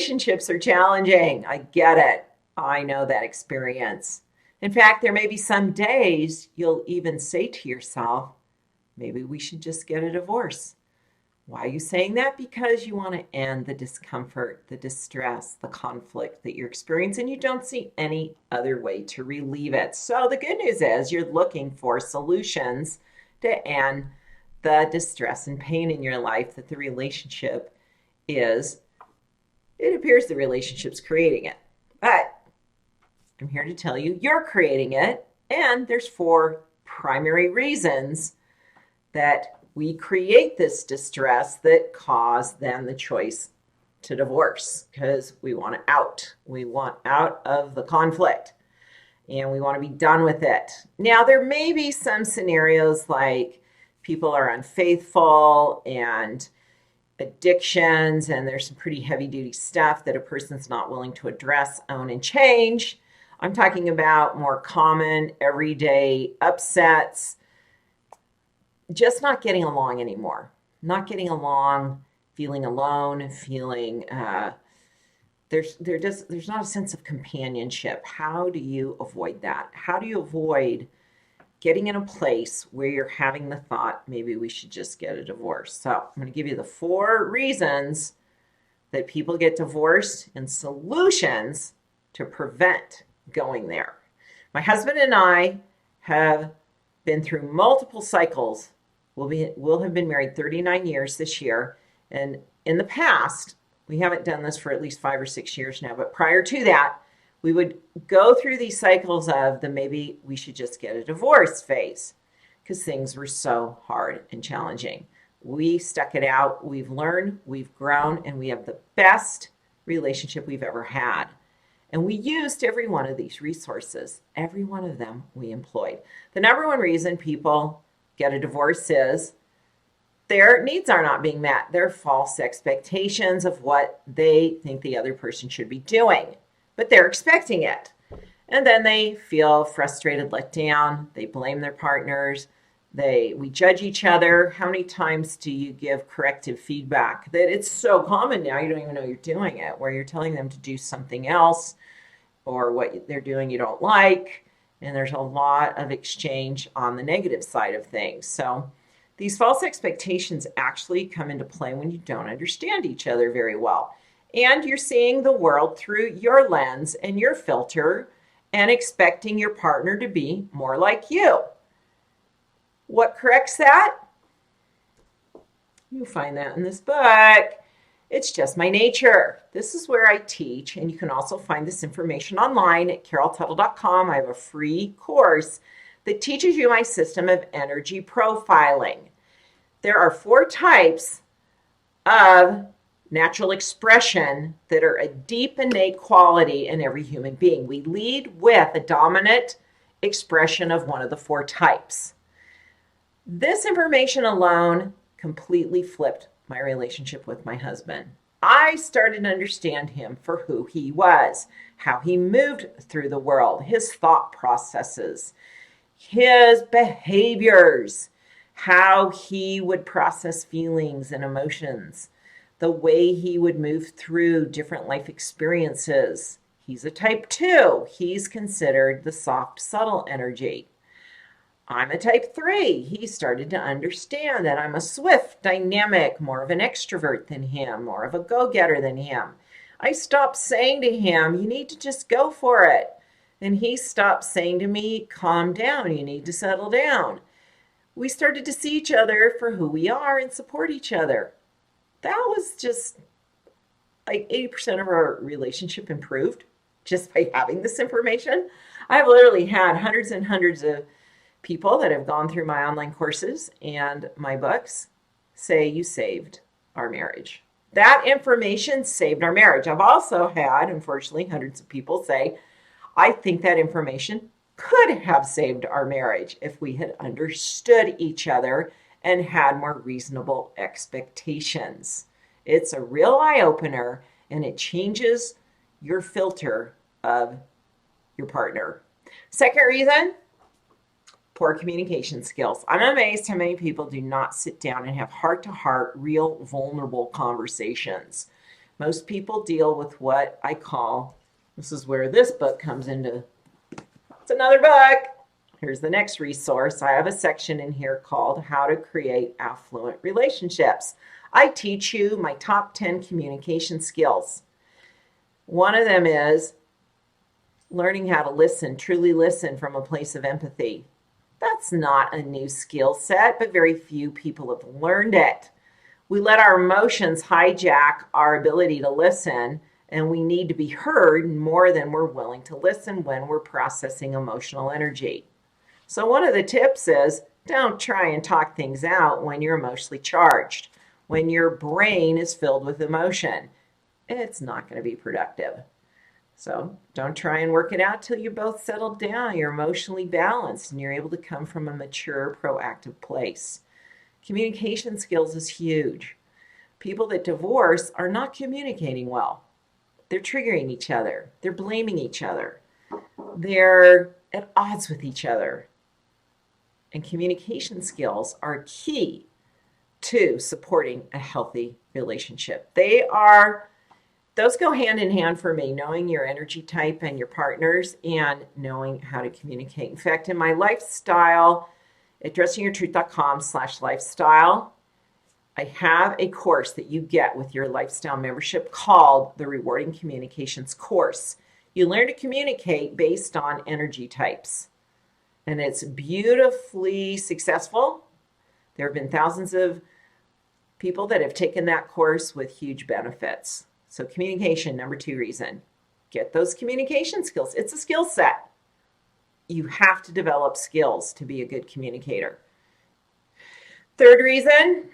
relationships are challenging. I get it. I know that experience. In fact, there may be some days you'll even say to yourself, maybe we should just get a divorce. Why are you saying that? Because you want to end the discomfort, the distress, the conflict that you're experiencing. You don't see any other way to relieve it. So the good news is you're looking for solutions to end the distress and pain in your life that the relationship is. It appears the relationship's creating it. But I'm here to tell you you're creating it. And there's 4 primary reasons that we create this distress that cause then the choice to divorce, because we want out. We want out of the conflict and we want to be done with it. Now, there may be some scenarios like people are unfaithful and addictions, and there's some pretty heavy duty stuff that a person's not willing to address, own, and change. I'm talking about more common everyday upsets, just not getting along anymore, not getting along, feeling alone, feeling there's not a sense of companionship. How do you avoid that? How do you avoid getting in a place where you're having the thought, maybe we should just get a divorce? So I'm going to give you the 4 reasons that people get divorced and solutions to prevent going there. My husband and I have been through multiple cycles. We'll have been married 39 years this year. And in the past, we haven't done this for at least 5 or 6 years now, but prior to that, we would go through these cycles of the maybe we should just get a divorce phase because things were so hard and challenging. We stuck it out. We've learned, we've grown, and we have the best relationship we've ever had. And we used every one of these resources. Every one of them we employed. The number one reason people get a divorce is their needs are not being met. Their false expectations of what they think the other person should be doing, but they're expecting it. And then they feel frustrated, let down. They blame their partners. We judge each other. How many times do you give corrective feedback? That it's so common now, you don't even know you're doing it, where you're telling them to do something else or what they're doing you don't like. And there's a lot of exchange on the negative side of things. So these false expectations actually come into play when you don't understand each other very well. And you're seeing the world through your lens and your filter and expecting your partner to be more like you. What corrects that? You'll find that in this book. It's just my nature. This is where I teach, and you can also find this information online at caroltuttle.com. I have a free course that teaches you my system of energy profiling. There are 4 types of natural expression that are a deep innate quality in every human being. We lead with a dominant expression of one of the 4 types. This information alone completely flipped my relationship with my husband. I started to understand him for who he was, how he moved through the world, his thought processes, his behaviors, how he would process feelings and emotions, the way he would move through different life experiences. He's a type 2. He's considered the soft, subtle energy. I'm a type 3. He started to understand that I'm a swift, dynamic, more of an extrovert than him, more of a go-getter than him. I stopped saying to him, you need to just go for it. And he stopped saying to me, calm down, you need to settle down. We started to see each other for who we are and support each other. That was just like 80% of our relationship improved just by having this information. I've literally had hundreds and hundreds of people that have gone through my online courses and my books say you saved our marriage. That information saved our marriage. I've also had, unfortunately, hundreds of people say, I think that information could have saved our marriage if we had understood each other and had more reasonable expectations. It's a real eye-opener, and it changes your filter of your partner. Second reason, poor communication skills. I'm amazed how many people do not sit down and have heart-to-heart, real, vulnerable conversations. Most people deal with what I call, this is where this book comes into, it's another book. Here's the next resource. I have a section in here called How to Create Affluent Relationships. I teach you my top 10 communication skills. One of them is learning how to listen, truly listen from a place of empathy. That's not a new skill set, but very few people have learned it. We let our emotions hijack our ability to listen, and we need to be heard more than we're willing to listen when we're processing emotional energy. So one of the tips is don't try and talk things out when you're emotionally charged, when your brain is filled with emotion. It's not going to be productive. So don't try and work it out till you're both settled down, you're emotionally balanced, and you're able to come from a mature, proactive place. Communication skills is huge. People that divorce are not communicating well. They're triggering each other. They're blaming each other. They're at odds with each other. And communication skills are key to supporting a healthy relationship. Those go hand in hand for me, knowing your energy type and your partners and knowing how to communicate. In fact, in my lifestyle, at dressingyourtruth.com/lifestyle, I have a course that you get with your lifestyle membership called the Rewarding Communications Course. You learn to communicate based on energy types. And it's beautifully successful. There have been thousands of people that have taken that course with huge benefits. So communication, number 2 reason. Get those communication skills. It's a skill set. You have to develop skills to be a good communicator. 3rd reason,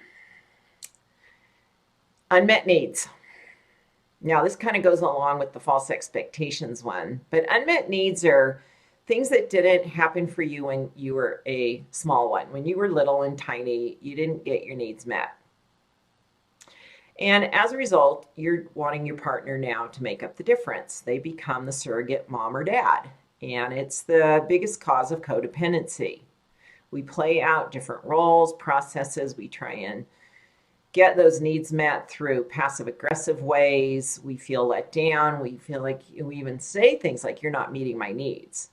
unmet needs. Now, this kind of goes along with the false expectations one, but unmet needs are things that didn't happen for you when you were a small one. When you were little and tiny, you didn't get your needs met. And as a result, you're wanting your partner now to make up the difference. They become the surrogate mom or dad, and it's the biggest cause of codependency. We play out different roles, processes. We try and get those needs met through passive-aggressive ways. We feel let down. We feel like we even say things like, you're not meeting my needs.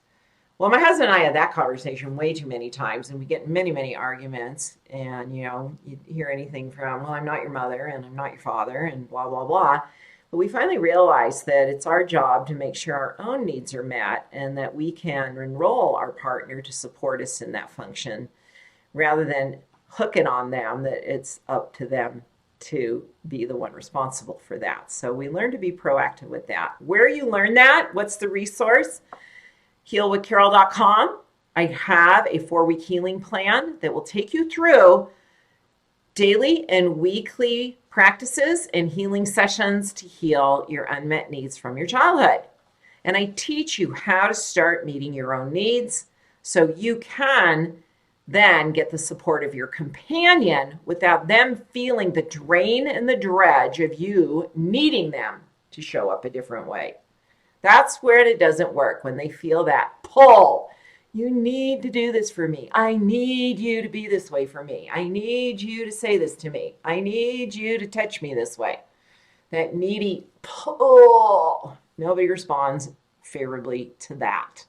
Well, my husband and I had that conversation way too many times, and we get in many, many arguments. And, you hear anything from, well, I'm not your mother, and I'm not your father, and blah, blah, blah. But we finally realized that it's our job to make sure our own needs are met and that we can enroll our partner to support us in that function rather than hooking on them that it's up to them to be the one responsible for that. So we learn to be proactive with that. Where you learn that, what's the resource? healwithcarol.com. I have a 4-week healing plan that will take you through daily and weekly practices and healing sessions to heal your unmet needs from your childhood. And I teach you how to start meeting your own needs so you can then get the support of your companion without them feeling the drain and the dredge of you needing them to show up a different way. That's where it doesn't work, when they feel that pull. You need to do this for me. I need you to be this way for me. I need you to say this to me. I need you to touch me this way. That needy pull. Nobody responds favorably to that.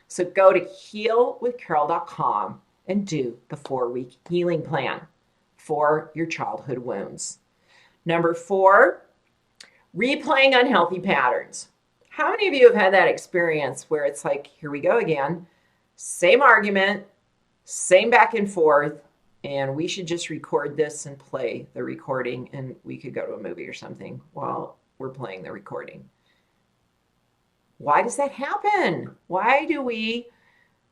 So go to healwithcarol.com and do the 4-week healing plan for your childhood wounds. Number 4, replaying unhealthy patterns. How many of you have had that experience where it's like, here we go again, same argument, same back and forth, and we should just record this and play the recording, and we could go to a movie or something while we're playing the recording? Why does that happen? Why do we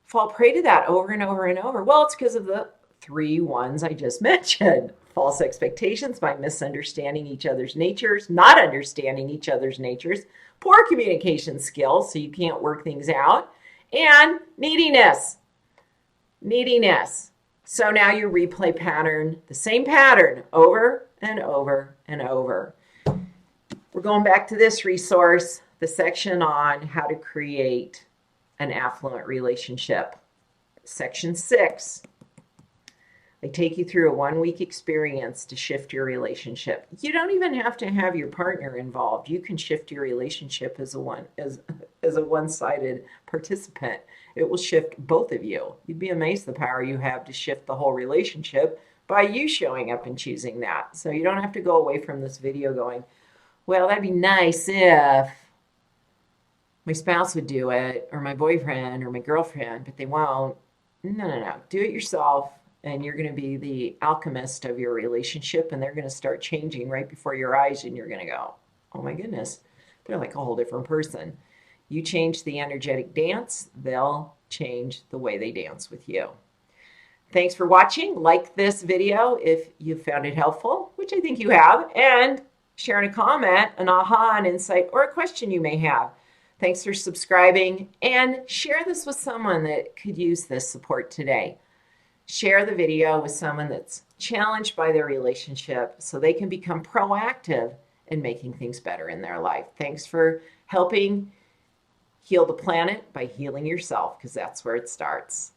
fall prey to that over and over and over? Well, it's because of the 3 ones I just mentioned. False expectations by misunderstanding each other's natures, not understanding each other's natures, poor communication skills, so you can't work things out, and neediness. Neediness. So now you replay the same pattern over and over and over. We're going back to this resource, the section on how to create an affluent relationship. Section 6. They take you through a 1 week experience to shift your relationship. You don't even have to have your partner involved. You can shift your relationship as a one-sided participant. It will shift both of you. You'd be amazed the power you have to shift the whole relationship by you showing up and choosing that. So you don't have to go away from this video going, well, that'd be nice if my spouse would do it, or my boyfriend, or my girlfriend, but they won't. No, no, no. Do it yourself, and you're going to be the alchemist of your relationship, and they're going to start changing right before your eyes, and you're going to go, oh my goodness, they're like a whole different person. You change the energetic dance, they'll change the way they dance with you. Thanks for watching. Like this video if you found it helpful, which I think you have, and share in a comment, an aha, an insight, or a question you may have. Thanks for subscribing, and share this with someone that could use this support today. Share the video with someone that's challenged by their relationship so they can become proactive in making things better in their life. Thanks for helping heal the planet by healing yourself, because that's where it starts.